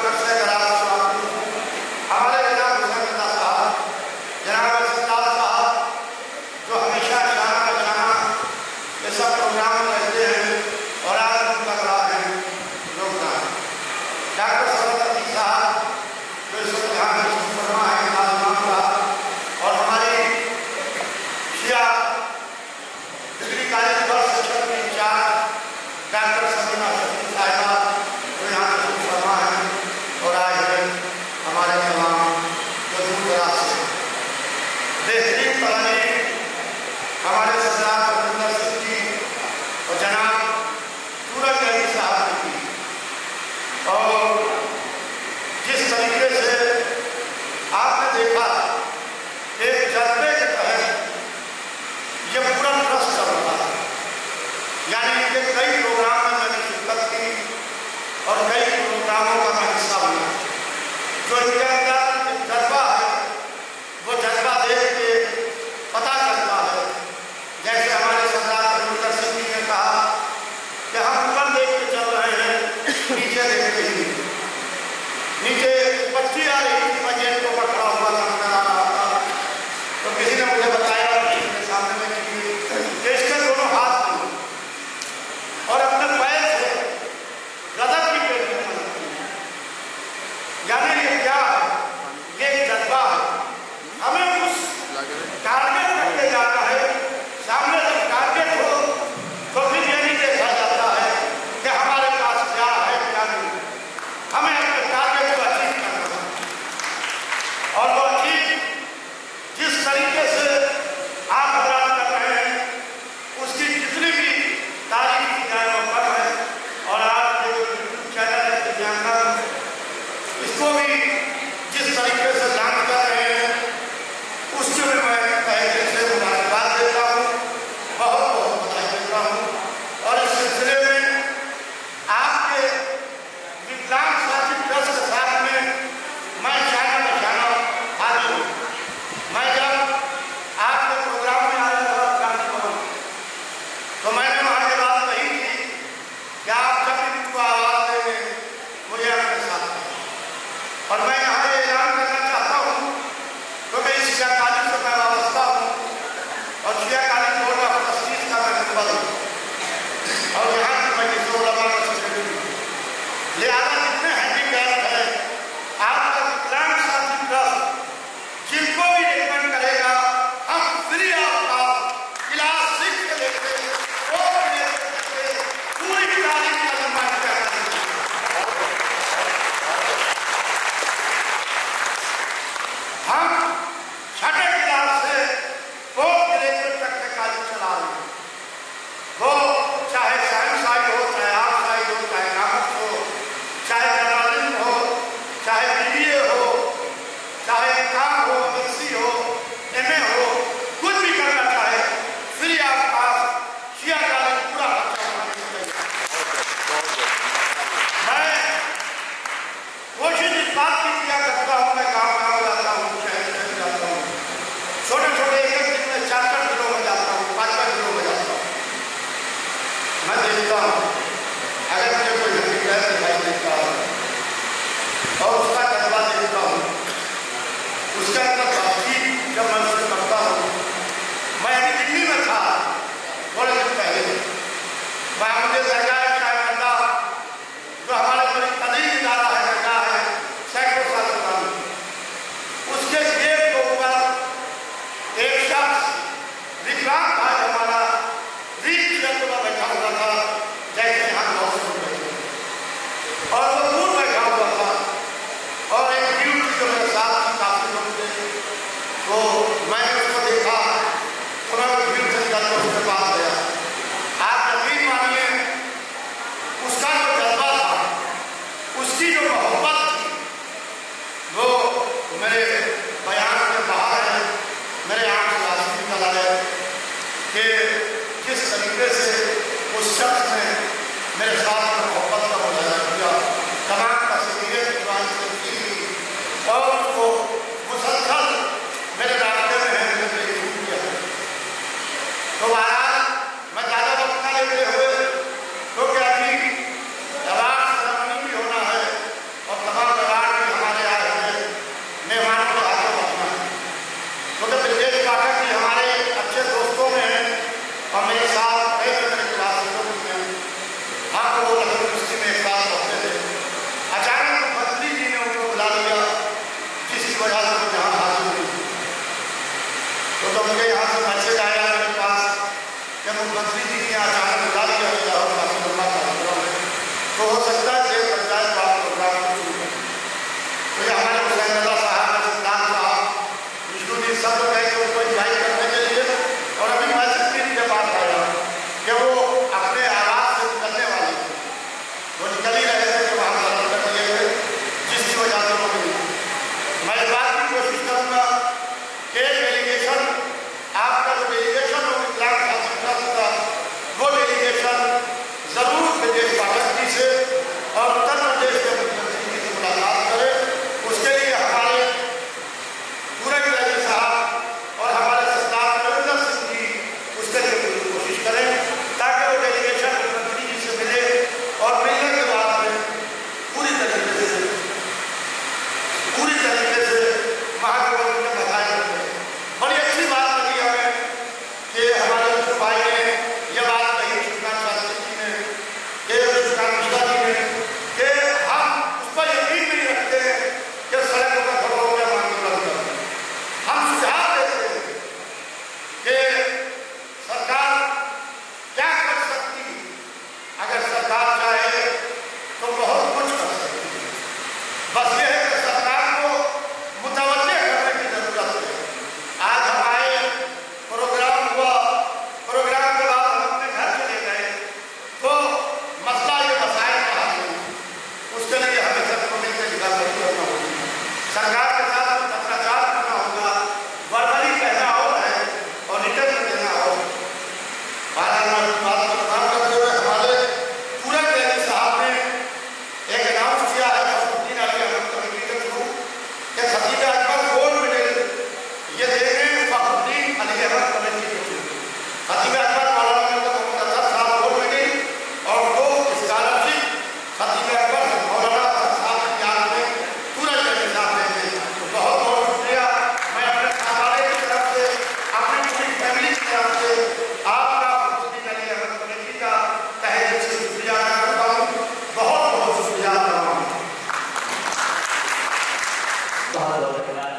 रही थी, मैं गेट के ऊपर खड़ा हुआ था, मैं आ रहा था, तो किसी ने मुझे बताया मेरे सामने में कि इसके दोनों हाथ नहीं और अपने पैर से गदर की पेंटिंग बनाती है। यानी ये क्या है? ये एक जज्बा है। हमें उस टारगेट करके जाना है। सामने जब टारगेट हो तो फिर ये नहीं देखा जाता है कि हमारे पास क्या है क्या नहीं। हमें अपने टारगेट को अचीव करना है और वो अचीव जिस तरीके से आप बयान कर रहे हैं उसकी जितनी भी तारीफ की जाए वो कम है। और आप जो यूट्यूब चैनल है दिव्यांगन, इसको भी जिस तरीके से लॉन्च कर रहे हैं उसके लिए मैं तहे दिल से मुबारकबाद देता हूँ, बहुत बहुत बधाई देता हूँ। और इस सिलसिले में आपके विकलांग साथी ट्रस्ट के साथ में मैं जाना बचाना हाजिर हूँ। मैं जब आपके प्रोग्राम में आया था गांधी भवन, तो मैंने वहाँ ये बात कही थी कि आप जब भी मुझको आवाज़ देंगे मुझे अपने साथ करें। और मैं यहाँ ये ऐलान करना चाहता हूँ क्योंकि इस शियाकाली से मैं वाबस्ता हूँ और शियाकाली बोर्ड ऑफ ट्रस्टीज का मैं मेंबर हूँ और यहाँ की मजलिस उलमा का सेक्रेटरी हूँ। लिहाजा जितने हैंडीकैप हैं आपका विकलांग साथी ट्रस्ट जिनको भी रिकमेंड करेगा हम फ्री ऑफ कॉस्ट क्लास 6 से लेकर पूरी तारीख का लंबा करेंगे। हम छठे क्लास से 4th ग्रेड तक के कॉलेज चला रहे हैं। वो चाहे साइंस साइड हो, चाहे आर्ट साइड हो, चाहे कॉमर्स हो, चाहे जर्नलिज्म हो, चाहे BBA हो, चाहे काम हो, MSc हो, MA हो, कुछ भी करना चाहे free of cost Shia college पूरा खर्चा उठाने के लिए। मैं कोशिश इस बात की किया करता हूँ, मैं गाँव जाता हूँ, शहर में जाता हूँ, छोटे छोटे एक दिन में 4-4 किलो में जाता हूँ, 5-5 किलो में जाता हूँ। मैं देखता हूँ अगर मुझे कोई हैंडीकैप दिखाई देता है और उसका जज्बा देखता हूँ, उसके अंदर बातचीत जब मैं उससे करता हूँ। मैं अभी दिल्ली में था थोड़े दिन पहले, वहाँ मुझे दरगाह शाहबंदा जो हमारे बड़ी कदीम इदारा है, दरगाह है सैकड़ों साल पुरानी, उसके गेट के ऊपर एक शख्स विकलांग था हमारा रीत क्षेत्र में बैठा हुआ था, जैसे यहाँ बहुत से लोग बैठे और वो दूर बैठा हुआ था और एक ड्यूटी जो मेरे साथ थी काफी लोग थे, तो मैंने उसको देखा तो मैं वो भीड़ से निकल कर उसके पास गया। आप यकीन मानिए उसका जो जज्बा था, उसकी जो मोहब्बत थी, वो मेरे बयान के बाहर है। मेरे आँख से आंसू निकल आए कि किस तरीके से उस शख्स ने मेरे साथ मोहब्बत का मुजाहरा किया, तमाम तस्वीरें कुरान से की और उसको मुसलसल मेरे रास्ते में है मैंने देखूँ किया। तो आज मैं ज़्यादा वक्त ना लेते हुए क्योंकि अभी अवार्ड सेरेमनी भी होना है और तमाम अवार्ड भी हमारे आए हुए मेहमानों के हाथों रखना है, क्योंकि ब्रजेश पाठक जी हमारे अच्छे दोस्तों में हैं और मेरे साथ कई मेरे क्लास में हैं। आपको वो बहुत बहुत धन्यवाद।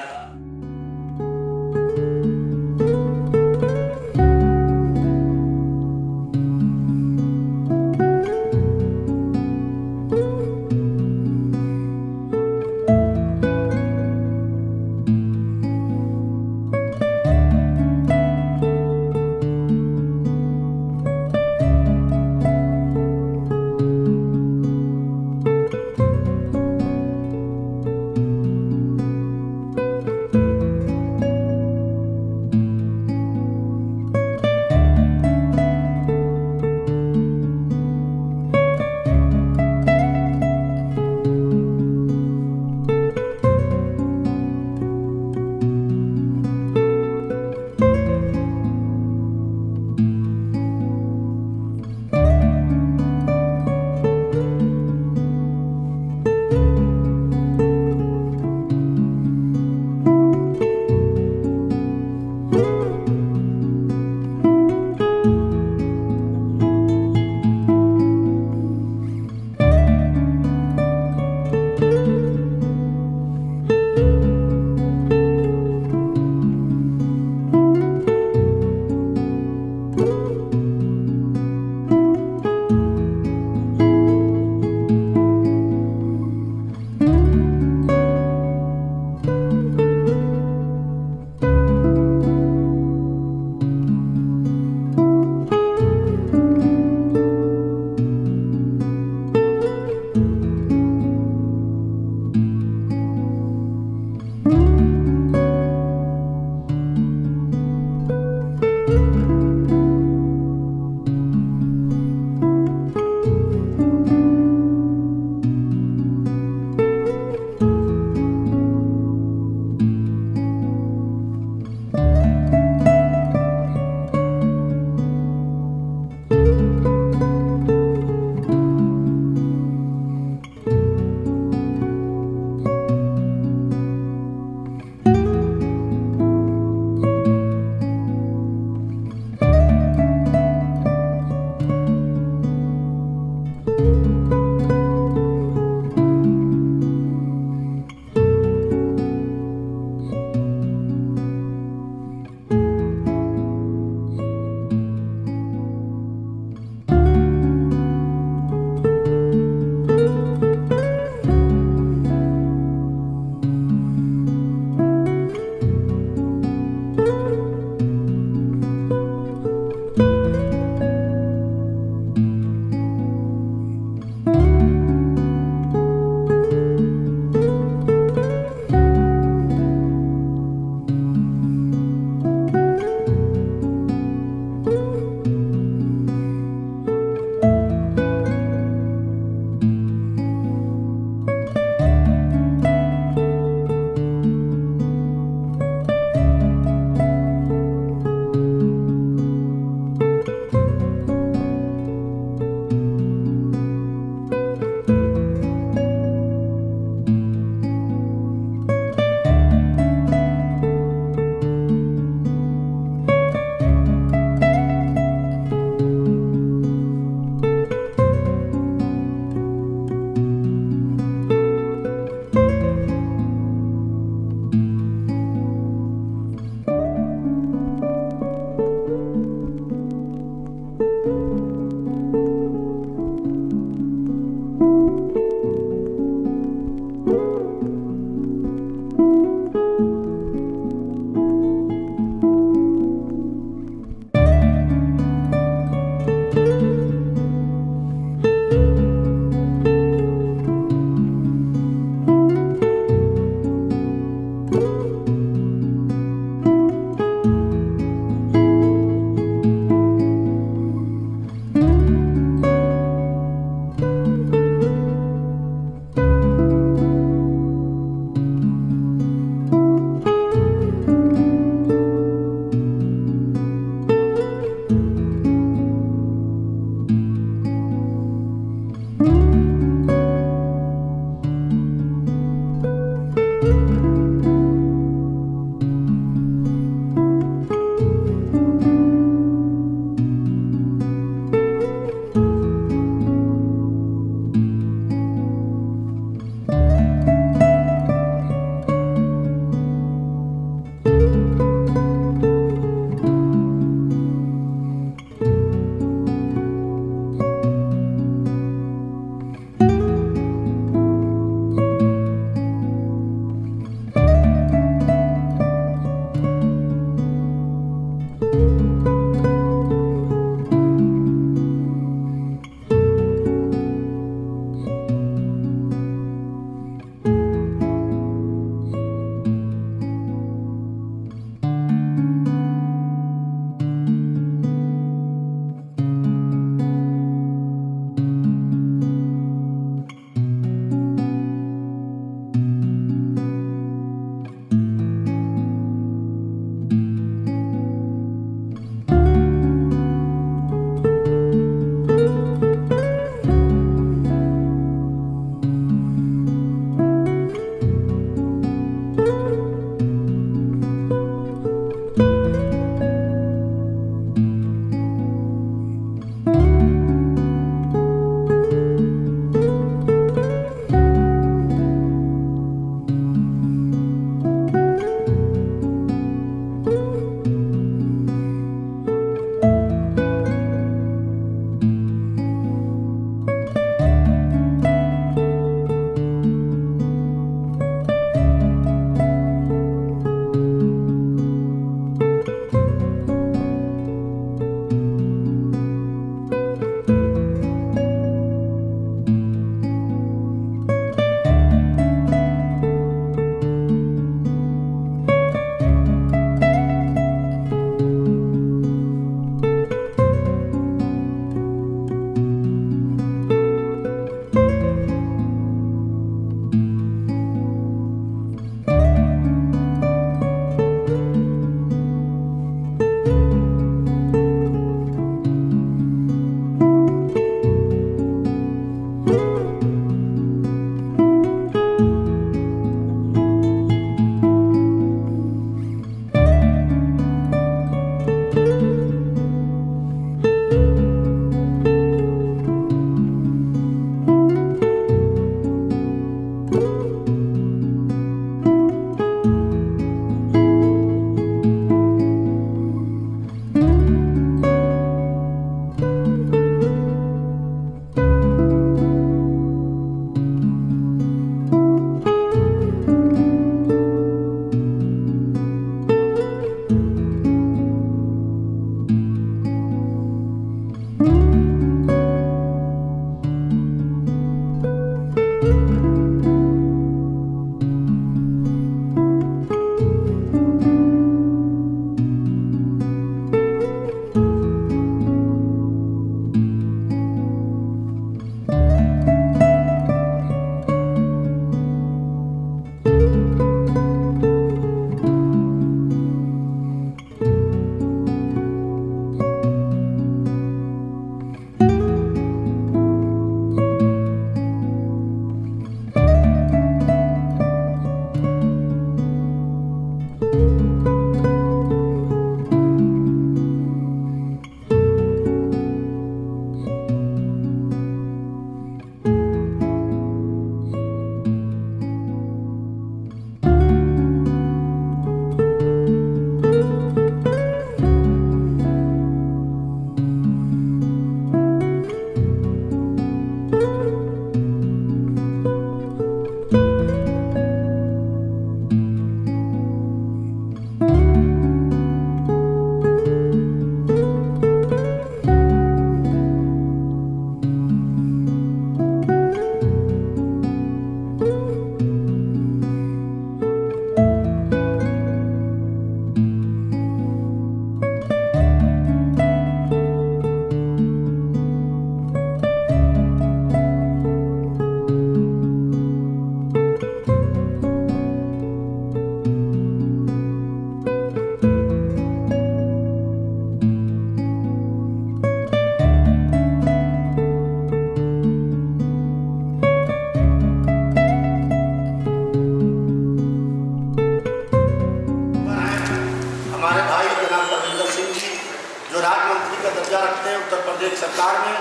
राज्य मंत्री का दर्जा रखते हैं उत्तर प्रदेश सरकार में।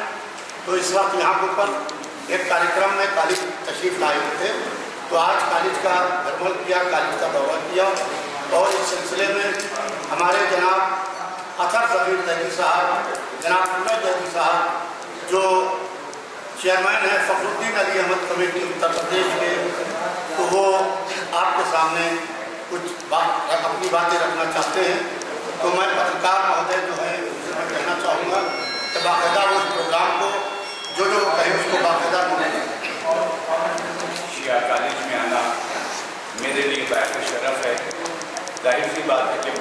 तो इस वक्त यहाँ के ऊपर एक कार्यक्रम में कॉलेज तशरीफ लाए हुए थे, तो आज कॉलेज का भ्रमण किया, कॉलेज का दौरा किया और इस सिलसिले में हमारे जनाब अतर ज़मीर दैदी साहब, जनाब पुनः दैदी साहब जो चेयरमैन हैं फखरुद्दीन अली अहमद कमेटी उत्तर प्रदेश के, तो वो आपके सामने कुछ अपनी बातें रखना चाहते हैं। तो मैं पत्रकार महोदय जो है उनसे मैं कहना चाहूँगा कि बाकायदा वो इस प्रोग्राम को जो कहें उसको बाकायदा शिया कॉलेज में आना मेरे लिए बहुत शरफ है। जाहिर सी बात है कि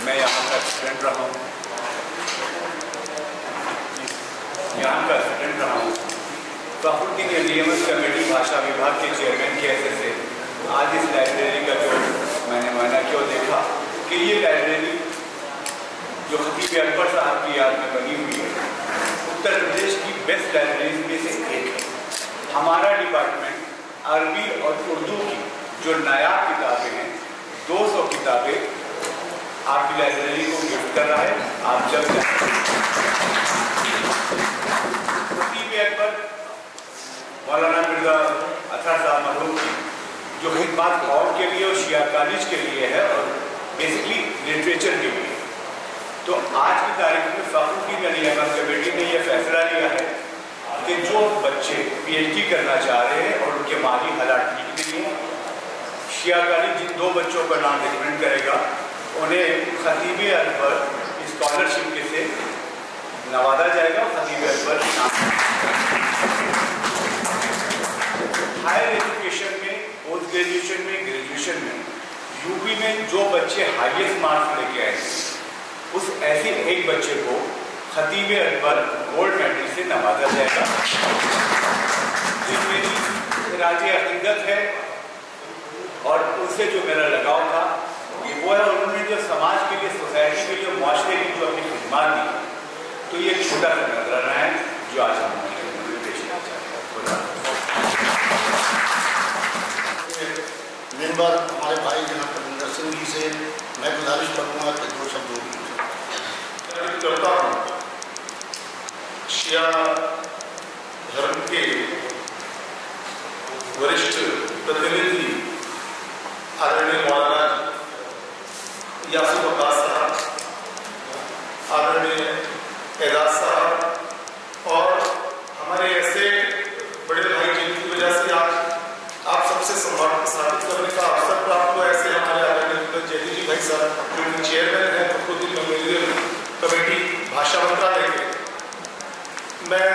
मैं यहाँ का स्टूडेंट रहा हूँ, फखरुद्दीन अली अहमद कमेटी भाषा विभाग के चेयरमैन के हैसियत से आज इस लाइब्रेरी का जो मैंने मायना क्यों देखा कि ये लाइब्रेरी जो खतीब अकबर साहब की याद में बनी हुई है, उत्तर प्रदेश की बेस्ट लाइब्रेरी में से एक है। हमारा डिपार्टमेंट अरबी और उर्दू की जो नायाब किताबें हैं, 200 किताबें आपकी लाइब्रेरी को गिफ्ट कर रहा है। आप जब खतीब अकबर मौलाना मिर्जा अतर साहब मरहूम की जो खिदमत कौम के लिए और शिया कॉलेज के लिए है और बेसिकली लिटरेचर के लिए, तो आज की तारीख में फखरुद्दीन अली अहमद कमेटी ने यह फैसला लिया है कि जो बच्चे PhD करना चाह रहे हैं और उनके माली हालात ठीक नहीं है, शिया कॉलेज जिन 2 बच्चों का नाम रिकमेंड करेगा उन्हें खतीब अकबर स्कॉलरशिप के से नवाजा जाएगा। खतीब अकबर हायर एजुकेशन में, पोस्ट ग्रेजुएशन में, ग्रेजुएशन में यूपी में जो बच्चे हाईएस्ट मार्क्स लेके आए उस ऐसे एक बच्चे को खतीब अकबर गोल्ड मेडल से नवाजा जाएगा। जो मेरी राजी अकीदत है और उनसे जो मेरा लगाव था वो है, उन्होंने जो समाज के लिए, सोसाइटी के लिए, मुआशरे की जो अपनी खिदमत दी, तो ये छोटा सा नजराना है जो आज हम पेश करना चाहते हैं। मेंबर हमारे भाई जनाब परमिंदर सिंह जी से मैं गुजारिश करूँगा कि 2 शब्दों करता हूँ। शिया धर्म के वरिष्ठ प्रतिनिधि आदरणीय मौलाना यासूफ अब्बास साहब, आदरणीय एजाज साहब और हमारे ऐसे बड़े भाई जिनकी वजह से आज आप सबसे संवाद स्थापित करने का अवसर प्राप्त हुआ, ऐसे हमारे आदरणीय जयदी जी भाई साहब जो चेयरमैन हैं फखरुद्दीन मेमोरियल कमेटी भाषा मंत्रालय के। मैं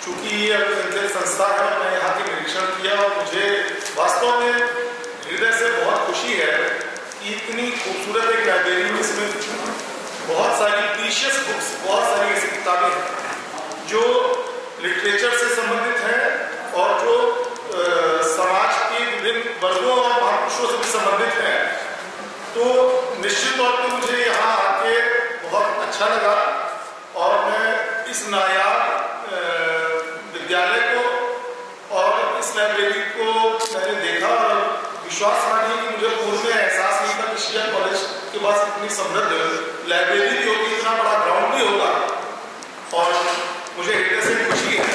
चूंकि ये अल्पसंख्यक संस्था है, मैं यहाँ के निरीक्षण किया और मुझे वास्तव में हृदय से बहुत खुशी है कि इतनी खूबसूरत एक लाइब्रेरी में इसमें बहुत सारी प्रीशियस बुक्स, बहुत सारी ऐसी किताबें हैं जो लिटरेचर से संबंधित हैं और जो समाज के विभिन्न वर्गों और महापुरुषों से भी संबंधित हैं। तो निश्चित तौर पर मुझे यहाँ आके बहुत अच्छा लगा और मैं इस नायाब विद्यालय को और इस लाइब्रेरी को मैंने देखा और विश्वास मानिए कि मुझे पूर्व में एहसास नहीं था कि शिया कॉलेज के पास इतनी समृद्ध लाइब्रेरी भी होगी, इतना बड़ा ग्राउंड भी होगा और मुझे हृदय से खुशी है।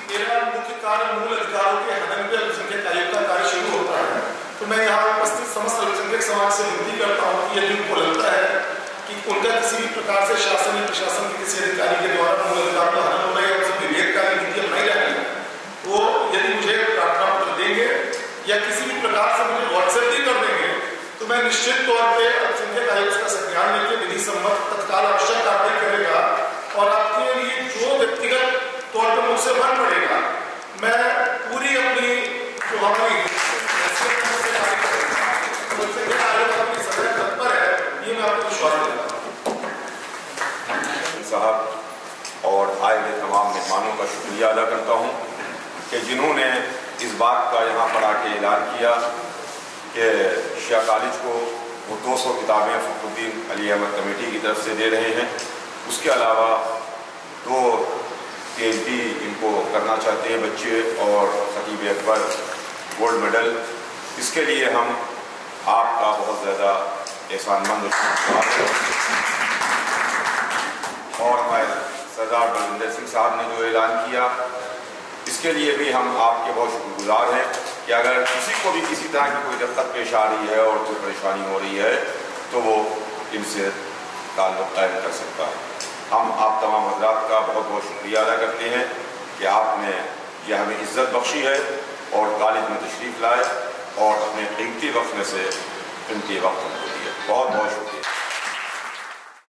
मेरा मुख्य कार्य मूल अधिकारों के हनन पे अल्पसंख्यक आयोग का कार्य शुरू होता है, तो मैं यहाँ उपस्थित समस्त अल्पसंख्यक समाज से विनती करता हूँ कि यदि उनको लगता है कि उनका किसी भी प्रकार से शासन या प्रशासन के किसी अधिकारी के द्वारा मूल अधिकार का हनन हो रहा है और उसे विवेककारी नीति अपनाई जा रही है, वो यदि मुझे प्रार्थना पत्र देंगे या किसी भी प्रकार से मुझे व्हाट्सएप भी कर देंगे, तो मैं निश्चित तौर पर अल्पसंख्यक आयोग का संज्ञान लेकर विधि सम्मत तत्काल आवश्यक कार्रवाई करेगा और आपके लिए जो व्यक्तिगत तौर पर मुझसे बन पड़ेगा, मैं पूरी अपनी जो हमारी तत्पर है, ये मैं आपको विश्वास देता हूँ। साहब और आए हुए तमाम मेहमानों का शुक्रिया अदा करता हूँ कि जिन्होंने इस बात का यहाँ पर आके ऐलान किया कि शिया कॉलेज को वो 200 किताबें फखरुद्दीन अली अहमद कमेटी की तरफ से दे रहे हैं। उसके अलावा 2 PhD इनको करना चाहते हैं बच्चे और खतीब अकबर गोल्ड मेडल। इसके लिए हम आपका बहुत ज़्यादा एहसानमंद और हमारे सरदार बलविंदर सिंह साहब ने जो ऐलान किया, इसके लिए भी हम आपके बहुत शुक्रगुजार हैं कि अगर किसी को भी किसी तरह की कोई दिक्कत पेश आ रही है और कोई परेशानी हो रही है तो वो इनसे ताल्लुक़ कायम कर सकता है। हम आप तमाम हज़रात का बहुत बहुत शुक्रिया अदा करते हैं कि आपने यह हमें इज़्ज़त बख्शी है और कॉलेज में तशरीफ़ लाए और अपने कीमती वक्त में से कीमती वक्त हमको दिया। बहुत बहुत शुक्रिया।